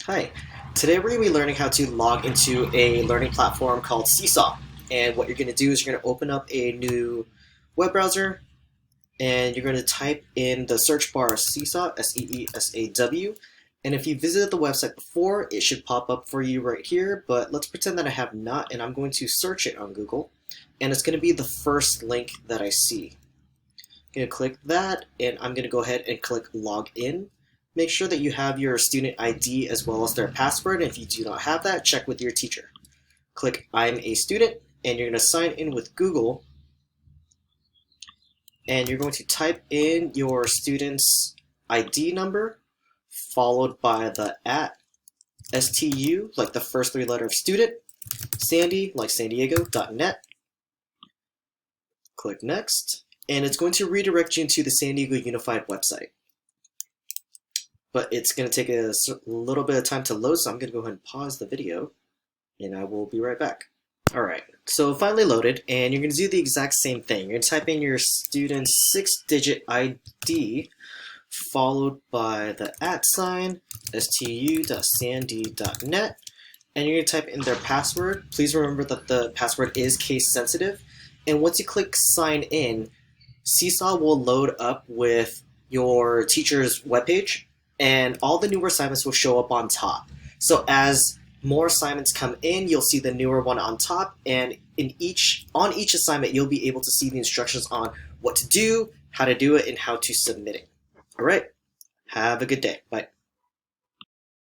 Hi. Today we're going to be learning how to log into a learning platform called Seesaw. And what you're going to do is you're going to open up a new web browser and you're going to type in the search bar Seesaw, Seesaw. And if you visited the website before, it should pop up for you right here. But let's pretend that I have not, and I'm going to search it on Google. And it's going to be the first link that I see. I'm going to click that, and I'm going to go ahead and click log in. Make sure that you have your student ID as well as their password. And if you do not have that, check with your teacher. Click I'm a student, and you're going to sign in with Google. And you're going to type in your student's ID number, followed by the @STU, like the first three letters of student, Sandy, like San Diego.net. Click next, and it's going to redirect you into the San Diego Unified website. But it's going to take a little bit of time to load, so I'm going to go ahead and pause the video, and I will be right back. Alright, so finally loaded, and you're going to do the exact same thing. You're going to type in your student's 6-digit ID, followed by the @ stu.sandy.net, and you're going to type in their password. Please remember that the password is case sensitive, and once you click sign in, Seesaw will load up with your teacher's webpage, and all the newer assignments will show up on top. So as more assignments come in, you'll see the newer one on top, and on each assignment, you'll be able to see the instructions on what to do, how to do it, and how to submit it. All right, have a good day. Bye.